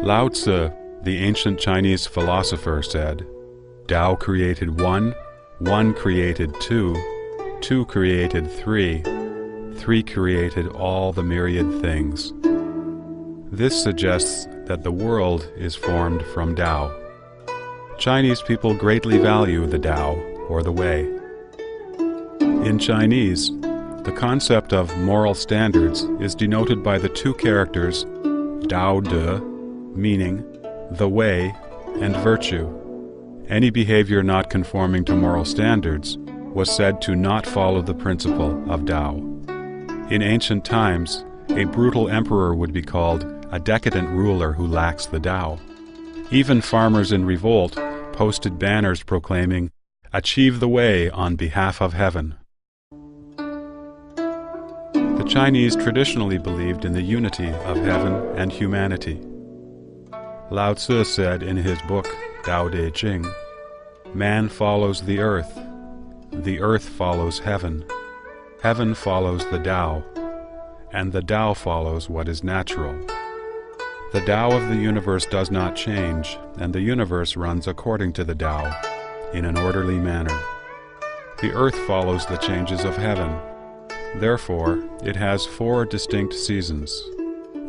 Lao Tzu, the ancient Chinese philosopher, said, "Tao created one, one created two, two created three, three created all the myriad things." This suggests that the world is formed from Tao. Chinese people greatly value the Tao, or the Way. In Chinese, the concept of moral standards is denoted by the two characters Dao De, meaning the way, and virtue. Any behavior not conforming to moral standards was said to not follow the principle of Tao. In ancient times, a brutal emperor would be called a decadent ruler who lacks the Tao. Even farmers in revolt posted banners proclaiming, "Achieve the way on behalf of heaven." The Chinese traditionally believed in the unity of heaven and humanity. Lao Tzu said in his book, Tao Te Ching, "Man follows the earth follows heaven, heaven follows the Tao, and the Tao follows what is natural. The Tao of the universe does not change, and the universe runs according to the Tao, in an orderly manner. The earth follows the changes of heaven. Therefore, it has 4 distinct seasons.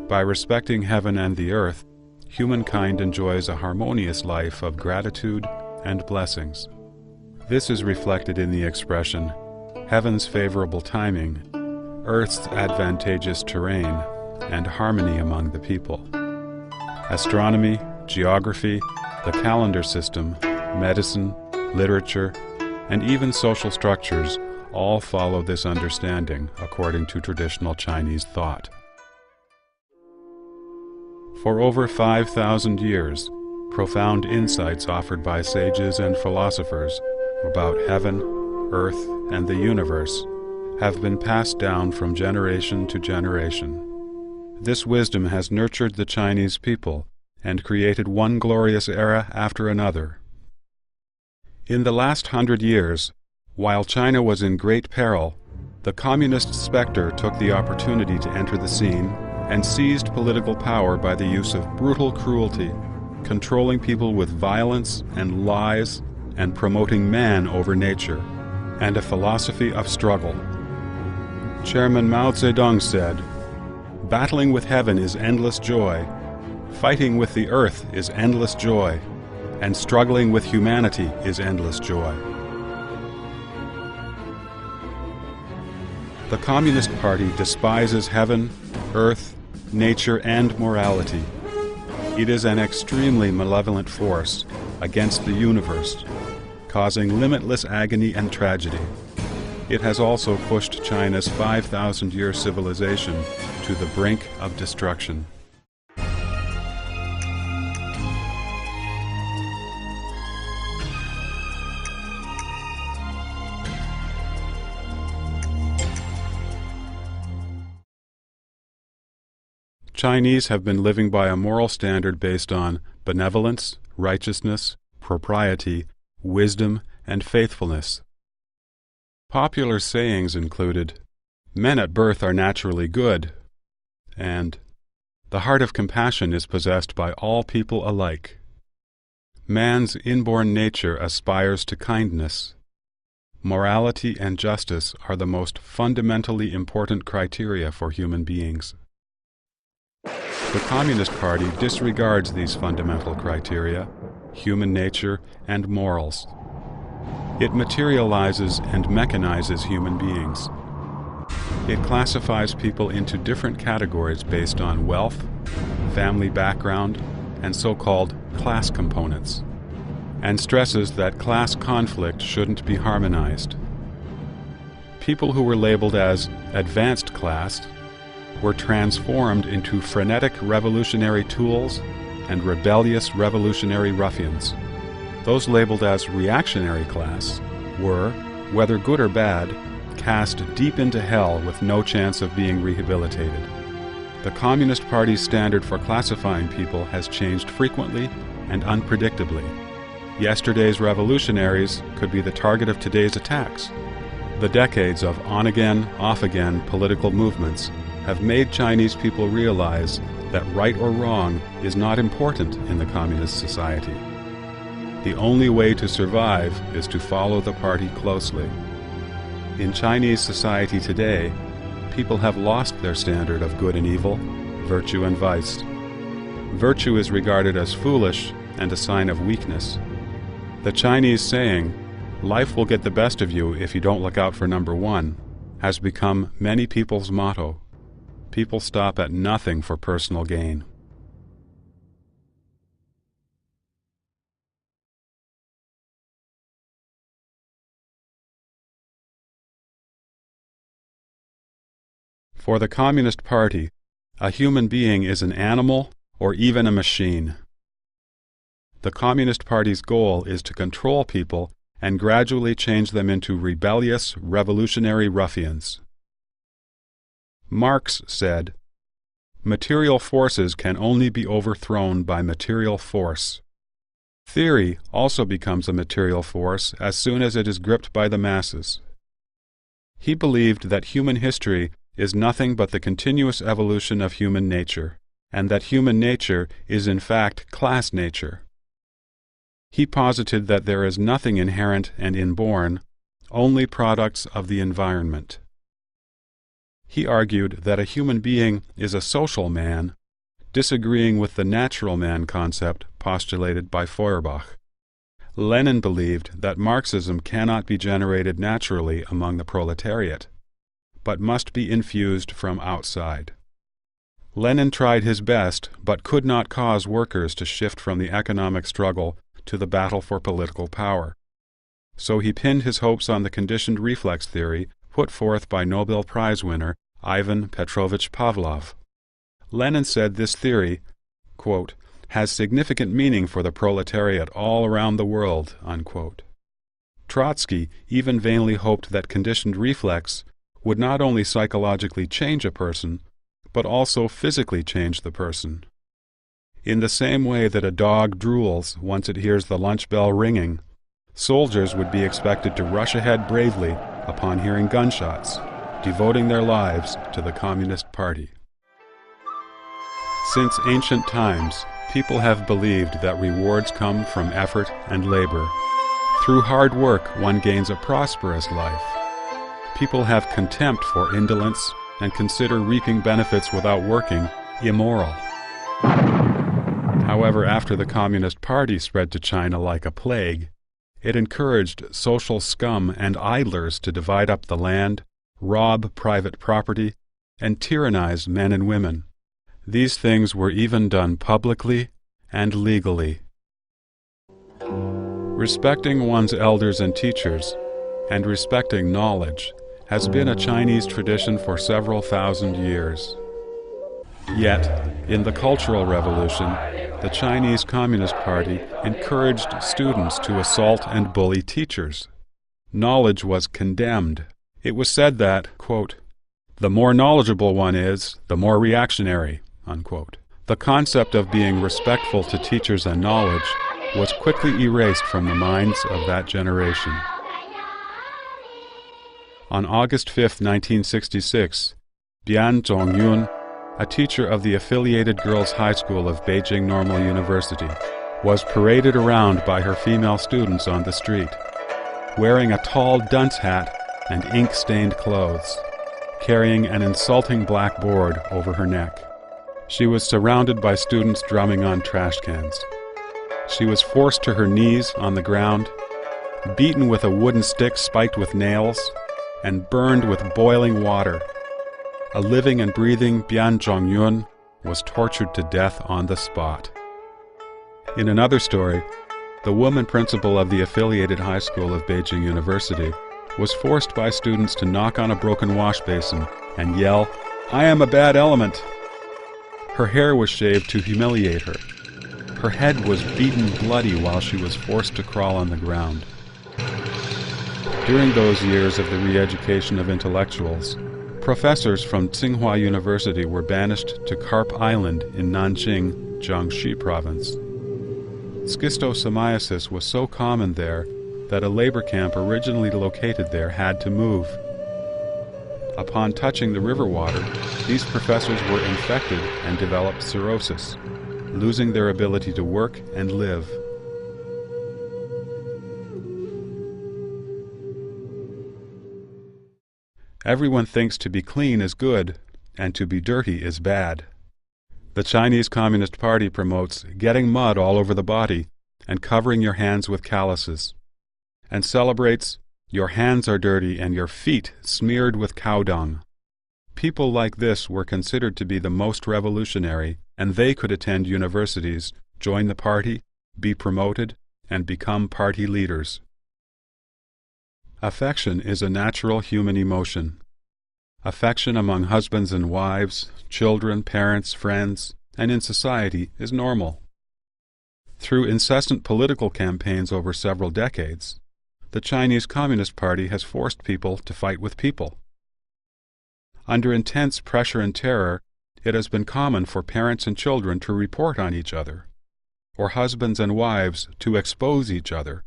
By respecting heaven and the earth, humankind enjoys a harmonious life of gratitude and blessings. This is reflected in the expression, heaven's favorable timing, earth's advantageous terrain, and harmony among the people. Astronomy, geography, the calendar system, medicine, literature, and even social structures all follow this understanding according to traditional Chinese thought. For over 5,000 years, profound insights offered by sages and philosophers about heaven, earth, and the universe have been passed down from generation to generation. This wisdom has nurtured the Chinese people and created one glorious era after another. In the last 100 years, while China was in great peril, the communist specter took the opportunity to enter the scene and seized political power by the use of brutal cruelty, controlling people with violence and lies, and promoting man over nature, and a philosophy of struggle. Chairman Mao Zedong said, "Battling with heaven is endless joy, fighting with the earth is endless joy, and struggling with humanity is endless joy." The Communist Party despises heaven, earth, nature, and morality. It is an extremely malevolent force against the universe, causing limitless agony and tragedy. It has also pushed China's 5,000-year civilization to the brink of destruction. Chinese have been living by a moral standard based on benevolence, righteousness, propriety, wisdom, and faithfulness. Popular sayings included, "Men at birth are naturally good," and "The heart of compassion is possessed by all people alike." Man's inborn nature aspires to kindness. Morality and justice are the most fundamentally important criteria for human beings. The Communist Party disregards these fundamental criteria, human nature, and morals. It materializes and mechanizes human beings. It classifies people into different categories based on wealth, family background, and so-called class components, and stresses that class conflict shouldn't be harmonized. People who were labeled as advanced class were transformed into frenetic revolutionary tools and rebellious revolutionary ruffians. Those labeled as reactionary class were, whether good or bad, cast deep into hell with no chance of being rehabilitated. The Communist Party's standard for classifying people has changed frequently and unpredictably. Yesterday's revolutionaries could be the target of today's attacks. The decades of on-again, off-again political movements have made Chinese people realize that right or wrong is not important in the communist society. The only way to survive is to follow the party closely. In Chinese society today, people have lost their standard of good and evil, virtue and vice. Virtue is regarded as foolish and a sign of weakness. The Chinese saying, "Life will get the best of you if you don't look out for number one," has become many people's motto. People stop at nothing for personal gain. For the Communist Party, a human being is an animal or even a machine. The Communist Party's goal is to control people and gradually change them into rebellious, revolutionary ruffians. Marx said, "Material forces can only be overthrown by material force." Theory also becomes a material force as soon as it is gripped by the masses. He believed that human history is nothing but the continuous evolution of human nature, and that human nature is in fact class nature. He posited that there is nothing inherent and inborn, only products of the environment. He argued that a human being is a social man, disagreeing with the natural man concept postulated by Feuerbach. Lenin believed that Marxism cannot be generated naturally among the proletariat, but must be infused from outside. Lenin tried his best, but could not cause workers to shift from the economic struggle to the battle for political power. So he pinned his hopes on the conditioned reflex theory put forth by Nobel Prize winner Ivan Petrovich Pavlov. Lenin said this theory, quote, "has significant meaning for the proletariat all around the world," unquote. Trotsky even vainly hoped that conditioned reflex would not only psychologically change a person, but also physically change the person. In the same way that a dog drools once it hears the lunch bell ringing, soldiers would be expected to rush ahead bravely upon hearing gunshots, devoting their lives to the Communist Party. Since ancient times, people have believed that rewards come from effort and labor. Through hard work, one gains a prosperous life. People have contempt for indolence and consider reaping benefits without working immoral. However, after the Communist Party spread to China like a plague, it encouraged social scum and idlers to divide up the land, rob private property, and tyrannize men and women. These things were even done publicly and legally. Respecting one's elders and teachers, and respecting knowledge, has been a Chinese tradition for several thousand years. Yet, in the Cultural Revolution, the Chinese Communist Party encouraged students to assault and bully teachers. Knowledge was condemned. It was said that, quote, "the more knowledgeable one is, the more reactionary," unquote. The concept of being respectful to teachers and knowledge was quickly erased from the minds of that generation. On August 5, 1966, Bian Zhongyun, a teacher of the affiliated girls' high school of Beijing Normal University, was paraded around by her female students on the street, wearing a tall dunce hat and ink-stained clothes, carrying an insulting black board over her neck. She was surrounded by students drumming on trash cans. She was forced to her knees on the ground, beaten with a wooden stick spiked with nails, and burned with boiling water. A living and breathing Bian Zhongyun was tortured to death on the spot. In another story, the woman principal of the affiliated high school of Beijing University was forced by students to knock on a broken wash basin and yell, "I am a bad element." Her hair was shaved to humiliate her. Her head was beaten bloody while she was forced to crawl on the ground. During those years of the re-education of intellectuals, professors from Tsinghua University were banished to Carp Island in Nanjing, Jiangxi province. Schistosomiasis was so common there that a labor camp originally located there had to move. Upon touching the river water, these professors were infected and developed cirrhosis, losing their ability to work and live. Everyone thinks to be clean is good, and to be dirty is bad. The Chinese Communist Party promotes getting mud all over the body and covering your hands with calluses, and celebrates your hands are dirty and your feet smeared with cow dung. People like this were considered to be the most revolutionary, and they could attend universities, join the party, be promoted, and become party leaders. Affection is a natural human emotion. Affection among husbands and wives, children, parents, friends, and in society is normal. Through incessant political campaigns over several decades, the Chinese Communist Party has forced people to fight with people. Under intense pressure and terror, it has been common for parents and children to report on each other, or husbands and wives to expose each other.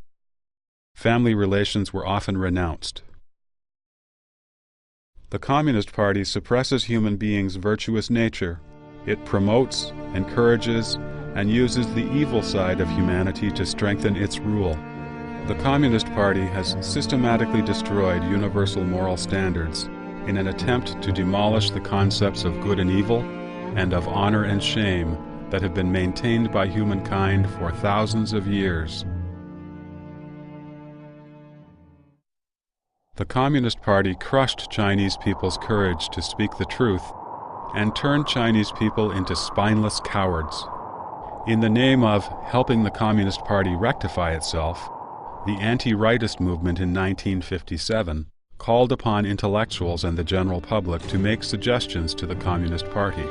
Family relations were often renounced. The Communist Party suppresses human beings' virtuous nature. It promotes, encourages, and uses the evil side of humanity to strengthen its rule. The Communist Party has systematically destroyed universal moral standards in an attempt to demolish the concepts of good and evil and of honor and shame that have been maintained by humankind for thousands of years. The Communist Party crushed Chinese people's courage to speak the truth and turned Chinese people into spineless cowards. In the name of helping the Communist Party rectify itself, the anti-rightist movement in 1957 called upon intellectuals and the general public to make suggestions to the Communist Party.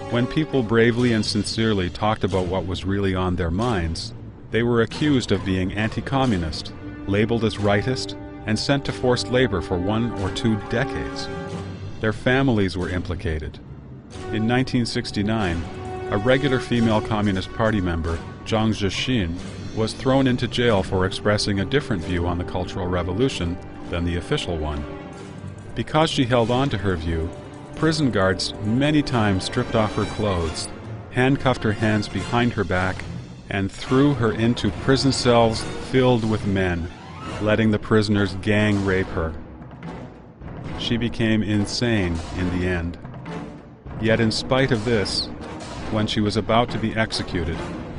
When people bravely and sincerely talked about what was really on their minds, they were accused of being anti-communist, labeled as rightist, and sent to forced labor for 1 or 2 decades. Their families were implicated. In 1969, a regular female Communist Party member, Zhang Zhixin, was thrown into jail for expressing a different view on the Cultural Revolution than the official one. Because she held on to her view, prison guards many times stripped off her clothes, handcuffed her hands behind her back, and threw her into prison cells filled with men, letting the prisoners gang rape her. She became insane in the end. Yet in spite of this, when she was about to be executed,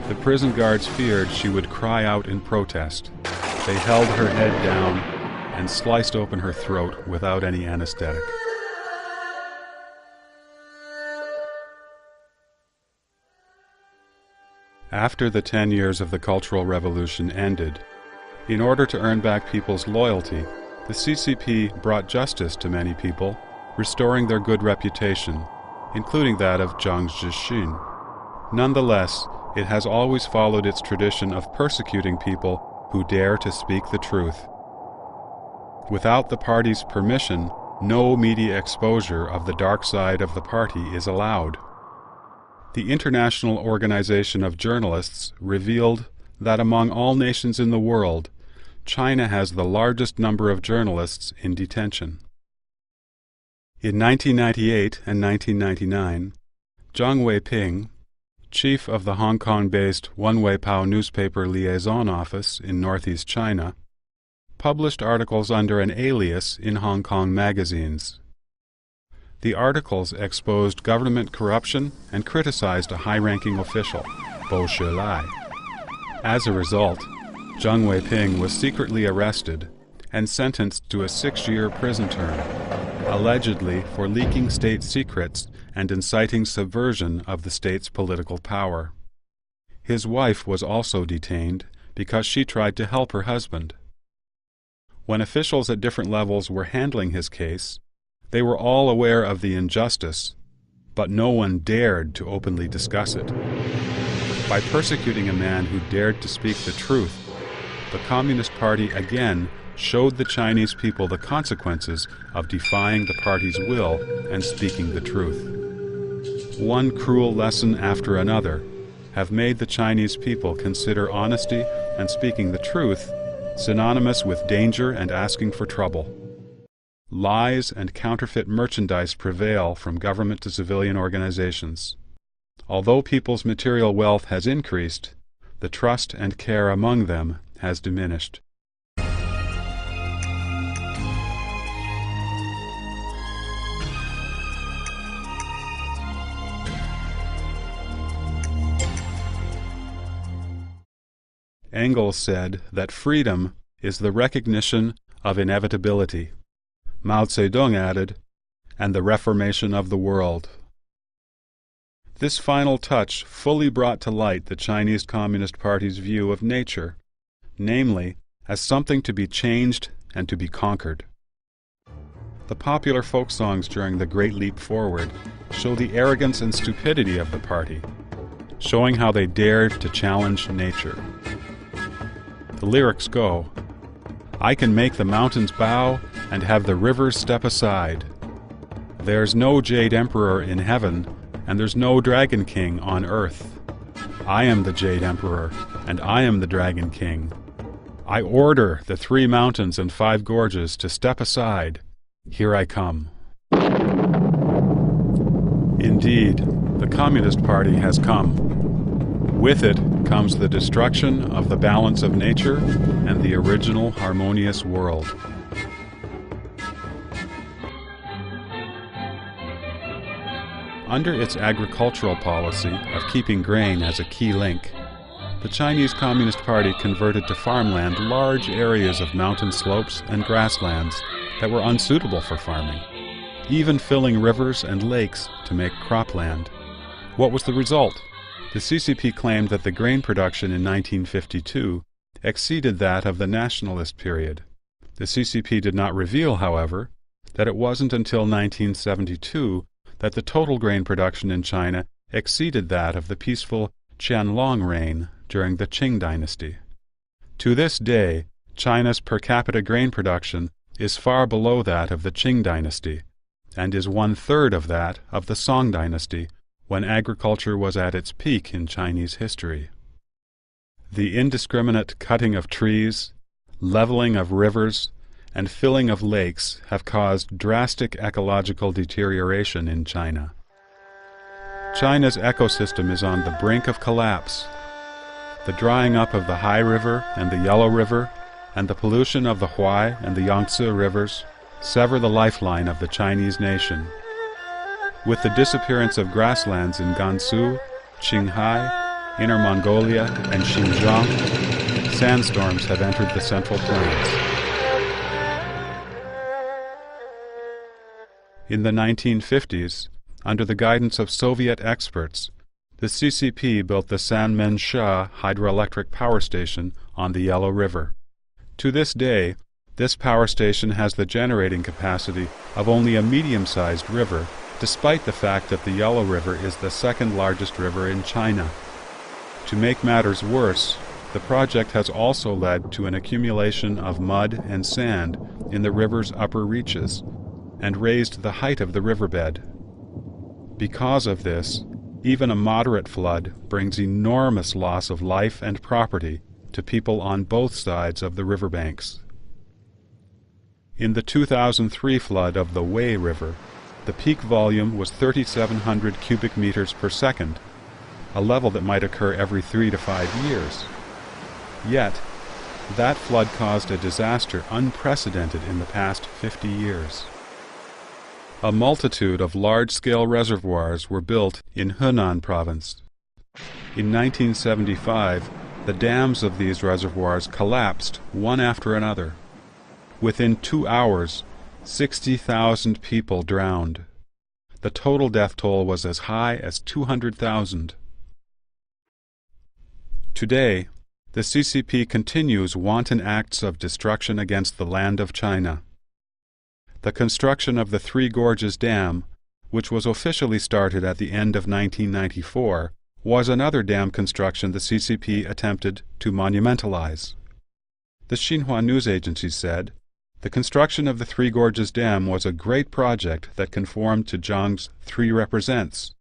the prison guards feared she would cry out in protest. They held her head down and sliced open her throat without any anesthetic. After the 10 years of the Cultural Revolution ended, in order to earn back people's loyalty, the CCP brought justice to many people, restoring their good reputation, including that of Zhang Zhixin. Nonetheless, it has always followed its tradition of persecuting people who dare to speak the truth. Without the party's permission, no media exposure of the dark side of the party is allowed. The International Organization of Journalists revealed that among all nations in the world, China has the largest number of journalists in detention. In 1998 and 1999, Zhang Weiping, chief of the Hong Kong-based Wenweipao newspaper liaison office in northeast China, published articles under an alias in Hong Kong magazines. The articles exposed government corruption and criticized a high-ranking official, Bo Shilai. As a result, Zhang Weiping was secretly arrested and sentenced to a 6-year prison term, allegedly for leaking state secrets and inciting subversion of the state's political power. His wife was also detained because she tried to help her husband. When officials at different levels were handling his case, they were all aware of the injustice, but no one dared to openly discuss it. By persecuting a man who dared to speak the truth, the Communist Party again showed the Chinese people the consequences of defying the party's will and speaking the truth. One cruel lesson after another have made the Chinese people consider honesty and speaking the truth synonymous with danger and asking for trouble. lies and counterfeit merchandise prevail from government to civilian organizations. Although people's material wealth has increased, the trust and care among them has diminished. Engels said that freedom is the recognition of inevitability. Mao Zedong added, and the reformation of the world. This final touch fully brought to light the Chinese Communist Party's view of nature, namely, as something to be changed and to be conquered. The popular folk songs during the Great Leap Forward show the arrogance and stupidity of the party, showing how they dared to challenge nature. The lyrics go, "I can make the mountains bow and have the rivers step aside. There's no Jade Emperor in heaven, and there's no Dragon King on earth. I am the Jade Emperor, and I am the Dragon King. I order the 3 mountains and 5 gorges to step aside. Here I come." Indeed, the Communist Party has come. With it comes the destruction of the balance of nature and the original harmonious world. Under its agricultural policy of keeping grain as a key link, the Chinese Communist Party converted to farmland large areas of mountain slopes and grasslands that were unsuitable for farming, even filling rivers and lakes to make cropland. What was the result? The CCP claimed that the grain production in 1952 exceeded that of the nationalist period. The CCP did not reveal, however, that it wasn't until 1972 that the total grain production in China exceeded that of the peaceful Qianlong reign during the Qing dynasty. To this day, China's per capita grain production is far below that of the Qing dynasty, and is 1/3 of that of the Song dynasty, when agriculture was at its peak in Chinese history. The indiscriminate cutting of trees, leveling of rivers, and filling of lakes have caused drastic ecological deterioration in China. China's ecosystem is on the brink of collapse. The drying up of the Tai River and the Yellow River, and the pollution of the Huai and the Yangtze rivers sever the lifeline of the Chinese nation. With the disappearance of grasslands in Gansu, Qinghai, Inner Mongolia, and Xinjiang, sandstorms have entered the Central Plains. In the 1950s, under the guidance of Soviet experts, the CCP built the Sanmenxia hydroelectric power station on the Yellow River. To this day, this power station has the generating capacity of only a medium-sized river, despite the fact that the Yellow River is the second largest river in China. To make matters worse, the project has also led to an accumulation of mud and sand in the river's upper reaches, and raised the height of the riverbed. Because of this, even a moderate flood brings enormous loss of life and property to people on both sides of the riverbanks. In the 2003 flood of the Wei River, the peak volume was 3,700 cubic meters per second, a level that might occur every 3 to 5 years. Yet, that flood caused a disaster unprecedented in the past 50 years. A multitude of large-scale reservoirs were built in Henan province. In 1975, the dams of these reservoirs collapsed one after another. Within 2 hours, 60,000 people drowned. The total death toll was as high as 200,000. Today, the CCP continues wanton acts of destruction against the land of China. The construction of the Three Gorges Dam, which was officially started at the end of 1994, was another dam construction the CCP attempted to monumentalize. The Xinhua news agency said, "The construction of the Three Gorges Dam was a great project that conformed to Zhang's Three Represents,"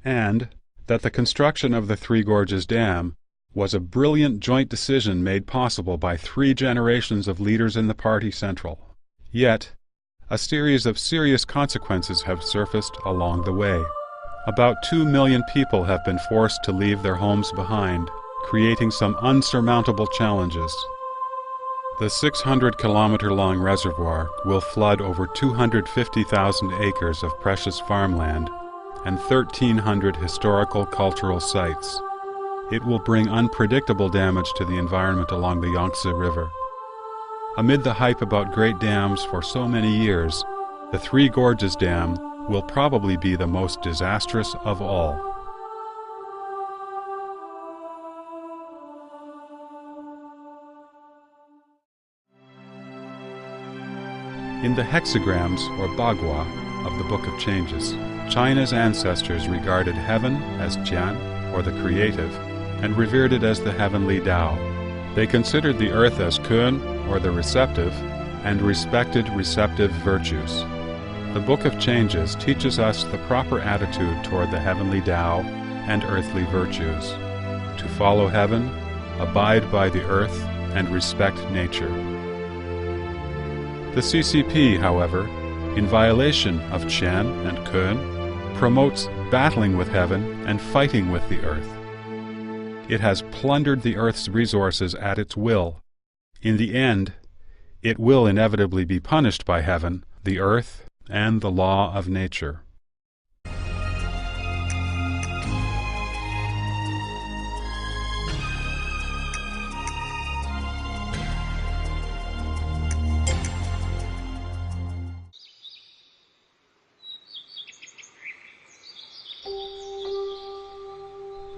and that the construction of the Three Gorges Dam was a brilliant joint decision made possible by 3 generations of leaders in the party central. Yet, a series of serious consequences have surfaced along the way. About 2 million people have been forced to leave their homes behind, creating some unsurmountable challenges. The 600-kilometer-long reservoir will flood over 250,000 acres of precious farmland and 1,300 historical cultural sites. It will bring unpredictable damage to the environment along the Yangtze River. Amid the hype about great dams for so many years, the Three Gorges Dam will probably be the most disastrous of all. In the hexagrams, or bagua, of the Book of Changes, China's ancestors regarded heaven as Jian, or the creative, and revered it as the heavenly Tao. They considered the earth as Kun, or the receptive, and respected receptive virtues. The Book of Changes teaches us the proper attitude toward the heavenly Tao and earthly virtues: to follow heaven, abide by the earth, and respect nature. The CCP, however, in violation of Qian and Kun, promotes battling with heaven and fighting with the earth. It has plundered the earth's resources at its will. In the end, it will inevitably be punished by heaven, the earth, and the law of nature.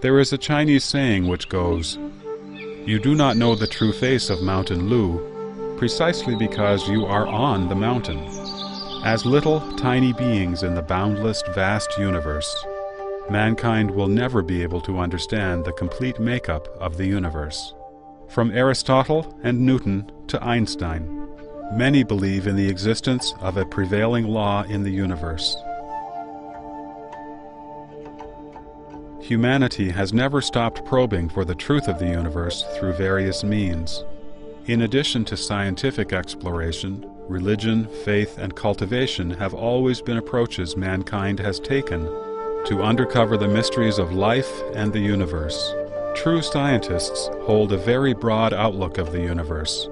There is a Chinese saying which goes, "You do not know the true face of Mountain Lu, precisely because you are on the mountain." As little, tiny beings in the boundless, vast universe, mankind will never be able to understand the complete makeup of the universe. From Aristotle and Newton to Einstein, many believe in the existence of a prevailing law in the universe. Humanity has never stopped probing for the truth of the universe through various means. In addition to scientific exploration, religion, faith, and cultivation have always been approaches mankind has taken to uncover the mysteries of life and the universe. True scientists hold a very broad outlook of the universe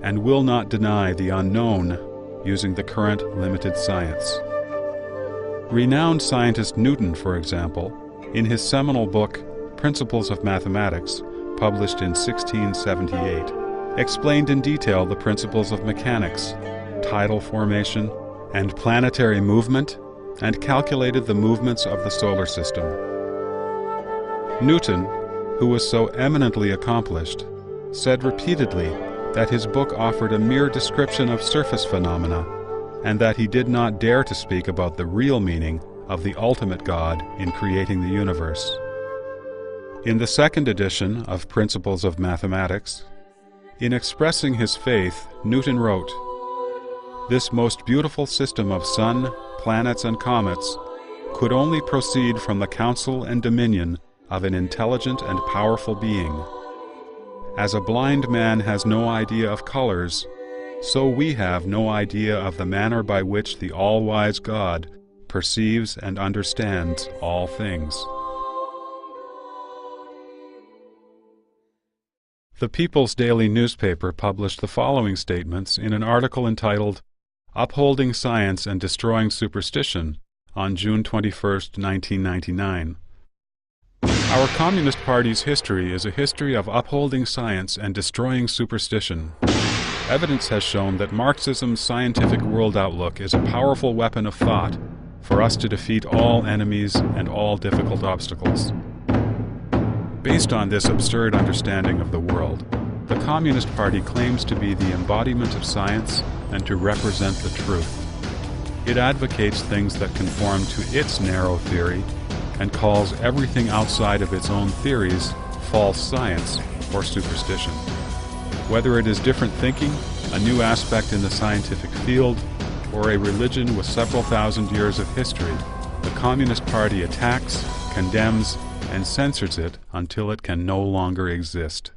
and will not deny the unknown using the current limited science. Renowned scientist Newton, for example, in his seminal book, Principles of Mathematics, published in 1678, explained in detail the principles of mechanics, tidal formation, and planetary movement, and calculated the movements of the solar system. Newton, who was so eminently accomplished, said repeatedly that his book offered a mere description of surface phenomena, and that he did not dare to speak about the real meaning of the ultimate God in creating the universe. In the second edition of Principles of Mathematics, in expressing his faith, Newton wrote, "This most beautiful system of sun, planets, and comets could only proceed from the counsel and dominion of an intelligent and powerful being. As a blind man has no idea of colors, so we have no idea of the manner by which the all-wise God perceives and understands all things." The People's Daily newspaper published the following statements in an article entitled "Upholding Science and Destroying Superstition" on June 21, 1999. Our Communist Party's history is a history of upholding science and destroying superstition. Evidence has shown that Marxism's scientific world outlook is a powerful weapon of thought for us to defeat all enemies and all difficult obstacles. Based on this absurd understanding of the world, the Communist Party claims to be the embodiment of science and to represent the truth. It advocates things that conform to its narrow theory and calls everything outside of its own theories false science or superstition. Whether it is different thinking, a new aspect in the scientific field, or a religion with several thousand years of history, the Communist Party attacks, condemns, and censors it until it can no longer exist.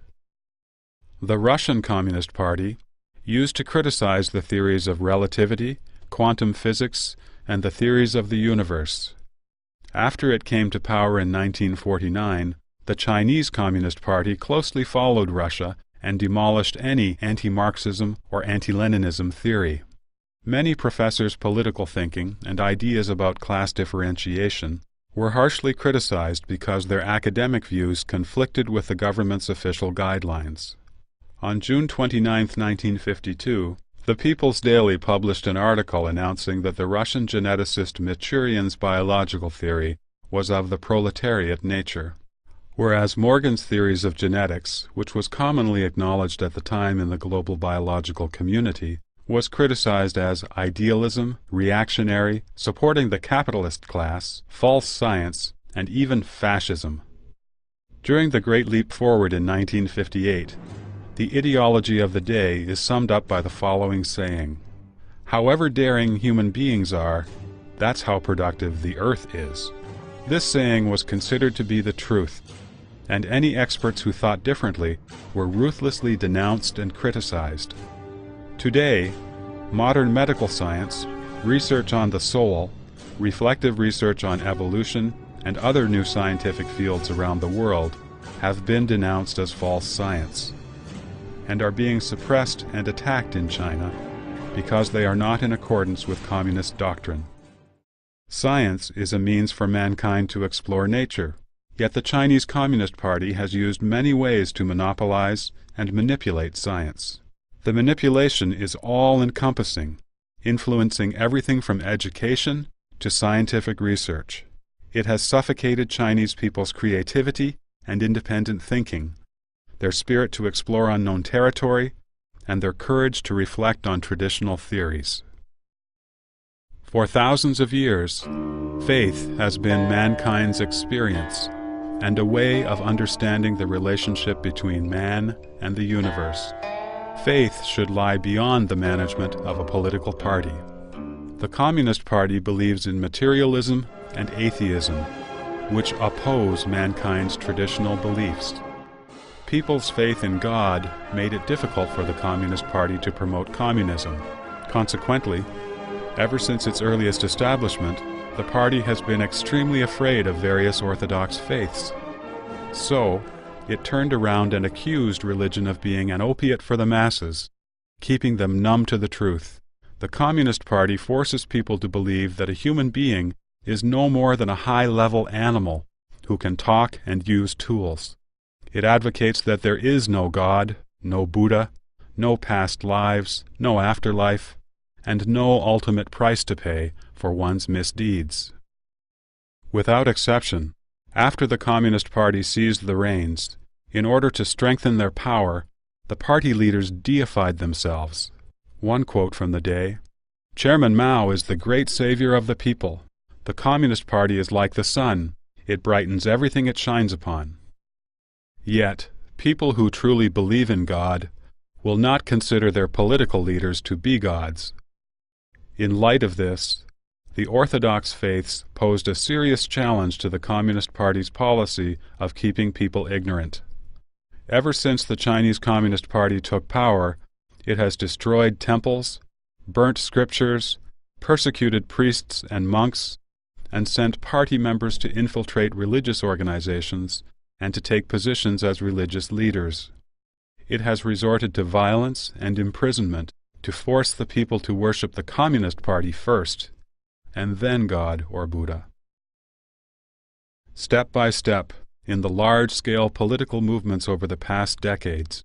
The Russian Communist Party used to criticize the theories of relativity, quantum physics, and the theories of the universe. After it came to power in 1949, the Chinese Communist Party closely followed Russia and demolished any anti-Marxism or anti-Leninism theory. Many professors' political thinking and ideas about class differentiation were harshly criticized because their academic views conflicted with the government's official guidelines. On June 29, 1952, the People's Daily published an article announcing that the Russian geneticist Michurian's biological theory was of the proletariat nature, whereas Morgan's theories of genetics, which was commonly acknowledged at the time in the global biological community, was criticized as idealism, reactionary, supporting the capitalist class, false science, and even fascism. During the Great Leap Forward in 1958, the ideology of the day is summed up by the following saying: "However daring human beings are, that's how productive the earth is." This saying was considered to be the truth, and any experts who thought differently were ruthlessly denounced and criticized. Today, modern medical science, research on the soul, reflective research on evolution, and other new scientific fields around the world have been denounced as false science, and are being suppressed and attacked in China because they are not in accordance with communist doctrine. Science is a means for mankind to explore nature, yet the Chinese Communist Party has used many ways to monopolize and manipulate science. The manipulation is all-encompassing, influencing everything from education to scientific research. It has suffocated Chinese people's creativity and independent thinking, their spirit to explore unknown territory, and their courage to reflect on traditional theories. For thousands of years, faith has been mankind's experience and a way of understanding the relationship between man and the universe. Faith should lie beyond the management of a political party. The Communist Party believes in materialism and atheism, which oppose mankind's traditional beliefs. People's faith in God made it difficult for the Communist Party to promote communism. Consequently, ever since its earliest establishment, the party has been extremely afraid of various orthodox faiths. So, it turned around and accused religion of being an opiate for the masses, keeping them numb to the truth. The Communist Party forces people to believe that a human being is no more than a high-level animal who can talk and use tools. It advocates that there is no God, no Buddha, no past lives, no afterlife, and no ultimate price to pay for one's misdeeds. Without exception, after the Communist Party seized the reins, in order to strengthen their power, the party leaders deified themselves. One quote from the day: "Chairman Mao is the great savior of the people. The Communist Party is like the sun. It brightens everything it shines upon." Yet, people who truly believe in God will not consider their political leaders to be gods. In light of this, the orthodox faiths posed a serious challenge to the Communist Party's policy of keeping people ignorant. Ever since the Chinese Communist Party took power, it has destroyed temples, burnt scriptures, persecuted priests and monks, and sent party members to infiltrate religious organizations and to take positions as religious leaders. It has resorted to violence and imprisonment to force the people to worship the Communist Party first, and then God or Buddha. Step by step, in the large-scale political movements over the past decades,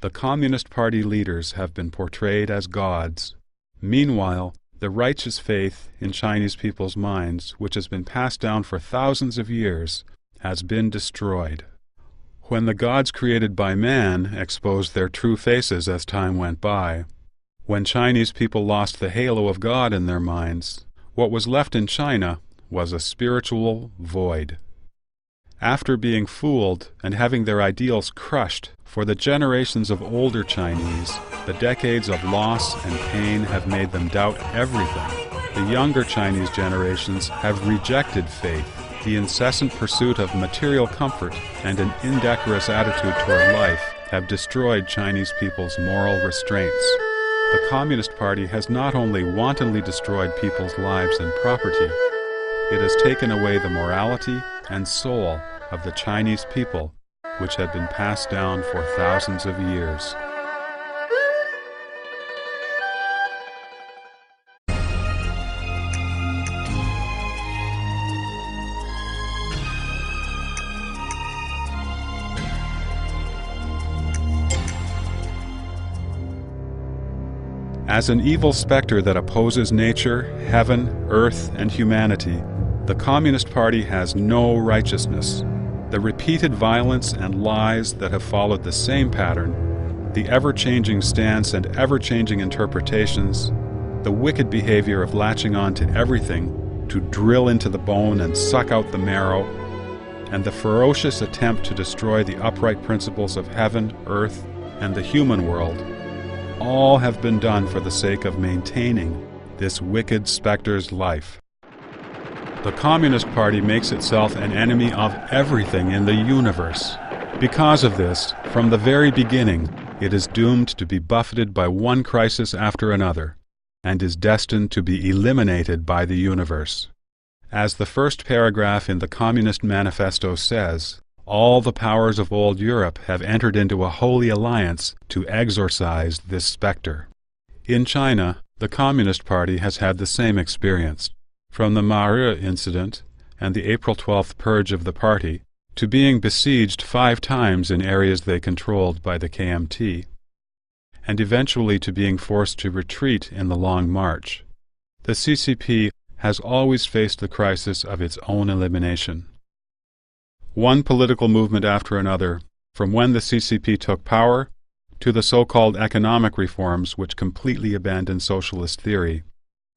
the Communist Party leaders have been portrayed as gods. Meanwhile, the righteous faith in Chinese people's minds, which has been passed down for thousands of years, has been destroyed. When the gods created by man exposed their true faces as time went by, when Chinese people lost the halo of God in their minds, what was left in China was a spiritual void. After being fooled and having their ideals crushed, for the generations of older Chinese, the decades of loss and pain have made them doubt everything. The younger Chinese generations have rejected faith. The incessant pursuit of material comfort and an indecorous attitude toward life have destroyed Chinese people's moral restraints. The Communist Party has not only wantonly destroyed people's lives and property, it has taken away the morality and soul of the Chinese people, which had been passed down for thousands of years. As an evil specter that opposes nature, heaven, earth, and humanity, the Communist Party has no righteousness. The repeated violence and lies that have followed the same pattern, the ever-changing stance and ever-changing interpretations, the wicked behavior of latching on to everything to drill into the bone and suck out the marrow, and the ferocious attempt to destroy the upright principles of heaven, earth, and the human world, all have been done for the sake of maintaining this wicked specter's life. The Communist Party makes itself an enemy of everything in the universe. Because of this, from the very beginning, it is doomed to be buffeted by one crisis after another, and is destined to be eliminated by the universe. As the first paragraph in the Communist Manifesto says, all the powers of old Europe have entered into a holy alliance to exorcise this specter. In China, the Communist Party has had the same experience. From the Mahe incident and the April 12th purge of the party, to being besieged 5 times in areas they controlled by the KMT, and eventually to being forced to retreat in the Long March, the CCP has always faced the crisis of its own elimination. One political movement after another, from when the CCP took power to the so-called economic reforms which completely abandoned socialist theory,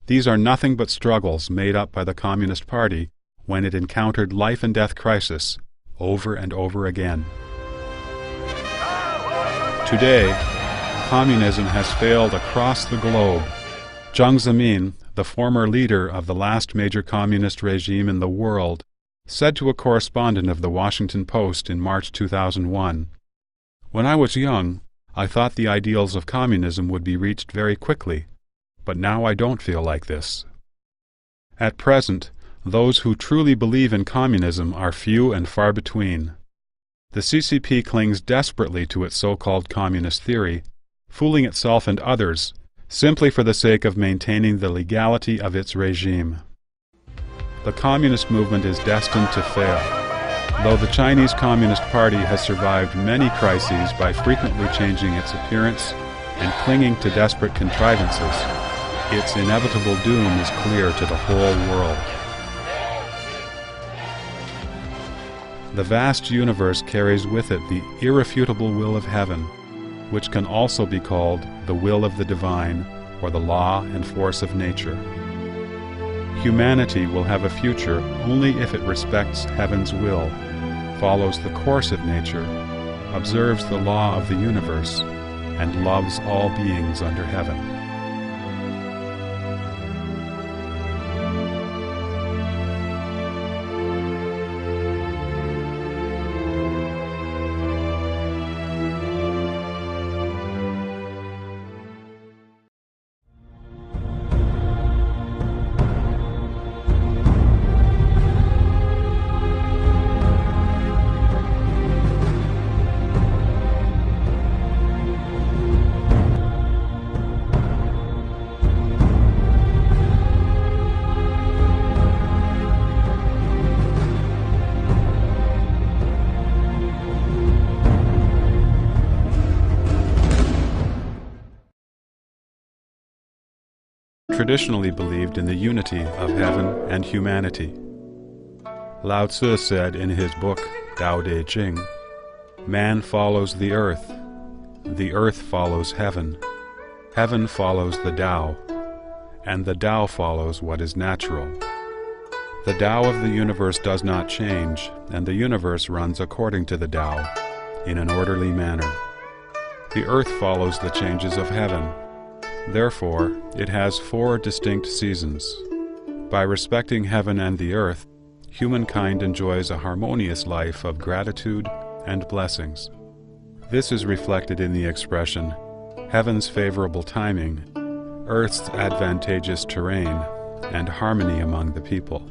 these are nothing but struggles made up by the Communist Party when it encountered life and death crisis over and over again. Today, communism has failed across the globe. Jiang Zemin, the former leader of the last major communist regime in the world, said to a correspondent of the Washington Post in March 2001, "When I was young, I thought the ideals of communism would be reached very quickly, but now I don't feel like this." At present, those who truly believe in communism are few and far between. The CCP clings desperately to its so-called communist theory, fooling itself and others, simply for the sake of maintaining the legality of its regime. The communist movement is destined to fail. Though the Chinese Communist Party has survived many crises by frequently changing its appearance and clinging to desperate contrivances, its inevitable doom is clear to the whole world. The vast universe carries with it the irrefutable will of heaven, which can also be called the will of the divine or the law and force of nature. Humanity will have a future only if it respects heaven's will, follows the course of nature, observes the law of the universe, and loves all beings under heaven. Traditionally believed in the unity of heaven and humanity. Lao Tzu said in his book, Tao Te Ching, "Man follows the earth follows heaven, heaven follows the Tao, and the Tao follows what is natural. The Tao of the universe does not change, and the universe runs according to the Tao, in an orderly manner. The earth follows the changes of heaven. Therefore, it has 4 distinct seasons. By respecting heaven and the earth, humankind enjoys a harmonious life of gratitude and blessings. This is reflected in the expression, heaven's favorable timing, earth's advantageous terrain, and harmony among the people.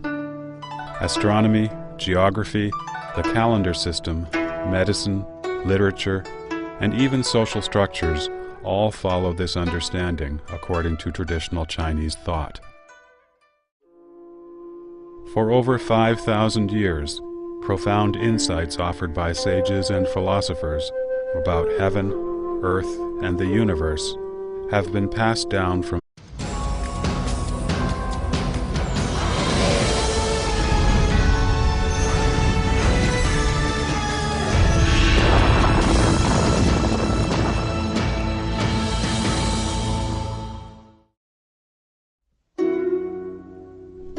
Astronomy, geography, the calendar system, medicine, literature, and even social structures all follow this understanding according to traditional Chinese thought. For over 5,000 years, profound insights offered by sages and philosophers about heaven, earth, and the universe have been passed down from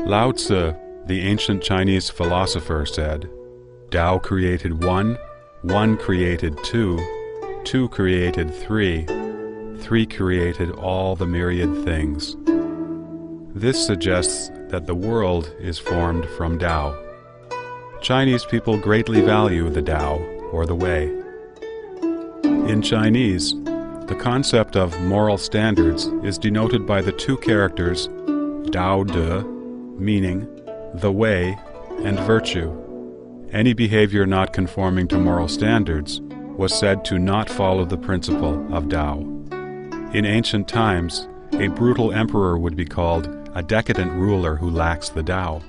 Lao Tzu, the ancient Chinese philosopher, said, "Tao created one, one created two, two created three, three created all the myriad things." This suggests that the world is formed from Tao. Chinese people greatly value the Tao, or the Way. In Chinese, the concept of moral standards is denoted by the two characters Dao De, meaning the way, and virtue. Any behavior not conforming to moral standards was said to not follow the principle of Tao. In ancient times, a brutal emperor would be called a decadent ruler who lacks the Tao.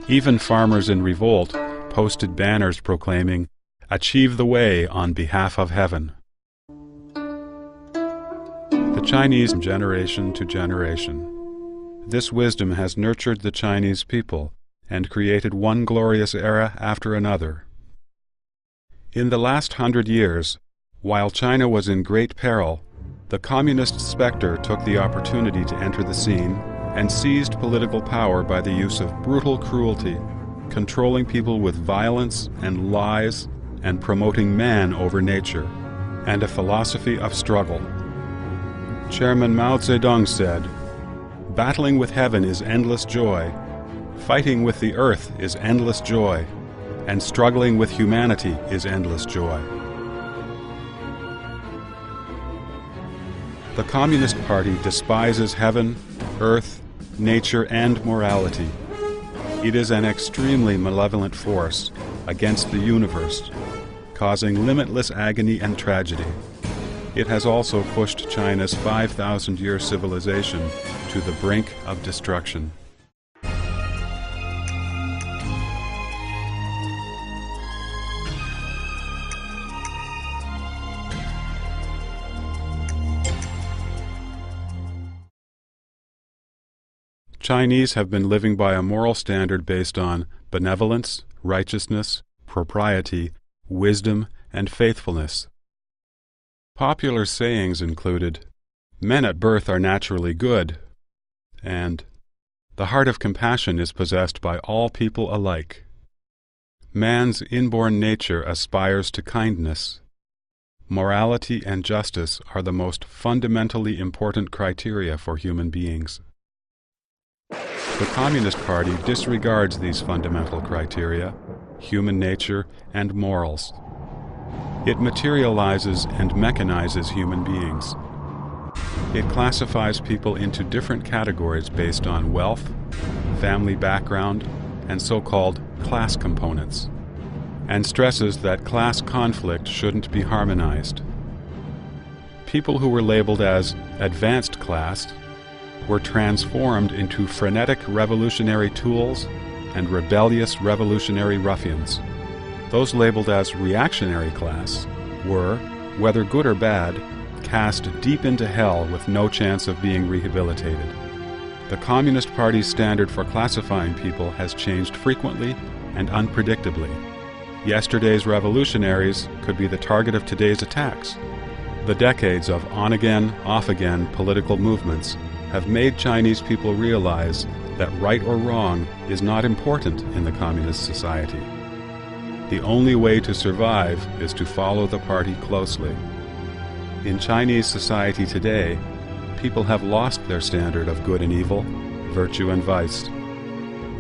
Even farmers in revolt posted banners proclaiming, "Achieve the way on behalf of heaven." The Chinese, generation to generation. This wisdom has nurtured the Chinese people and created one glorious era after another. In the last 100 years, while China was in great peril, the communist specter took the opportunity to enter the scene and seized political power by the use of brutal cruelty, controlling people with violence and lies, and promoting man over nature, and a philosophy of struggle. Chairman Mao Zedong said, "Battling with heaven is endless joy, fighting with the earth is endless joy, and struggling with humanity is endless joy." The Communist Party despises heaven, earth, nature, and morality. It is an extremely malevolent force against the universe, causing limitless agony and tragedy. It has also pushed China's 5,000-year civilization to the brink of destruction. Chinese have been living by a moral standard based on benevolence, righteousness, propriety, wisdom, and faithfulness. Popular sayings included, "Men at birth are naturally good," and "The heart of compassion is possessed by all people alike." Man's inborn nature aspires to kindness. Morality and justice are the most fundamentally important criteria for human beings. The Communist Party disregards these fundamental criteria, human nature, and morals. It materializes and mechanizes human beings. It classifies people into different categories based on wealth, family background, and so-called class components, and stresses that class conflict shouldn't be harmonized. People who were labeled as advanced class were transformed into frenetic revolutionary tools and rebellious revolutionary ruffians. Those labeled as reactionary class were, whether good or bad, cast deep into hell with no chance of being rehabilitated. The Communist Party's standard for classifying people has changed frequently and unpredictably. Yesterday's revolutionaries could be the target of today's attacks. The decades of on-again, off-again political movements have made Chinese people realize that right or wrong is not important in the communist society. The only way to survive is to follow the party closely. In Chinese society today, people have lost their standard of good and evil, virtue and vice.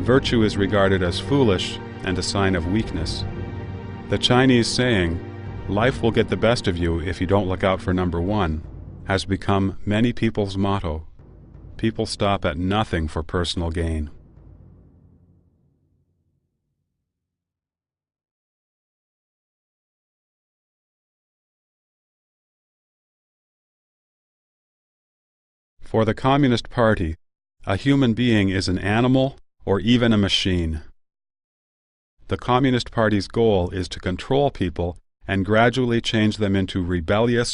Virtue is regarded as foolish and a sign of weakness. The Chinese saying, "Life will get the best of you if you don't look out for number one," has become many people's motto. People stop at nothing for personal gain. For the Communist Party, a human being is an animal or even a machine. The Communist Party's goal is to control people and gradually change them into rebellious,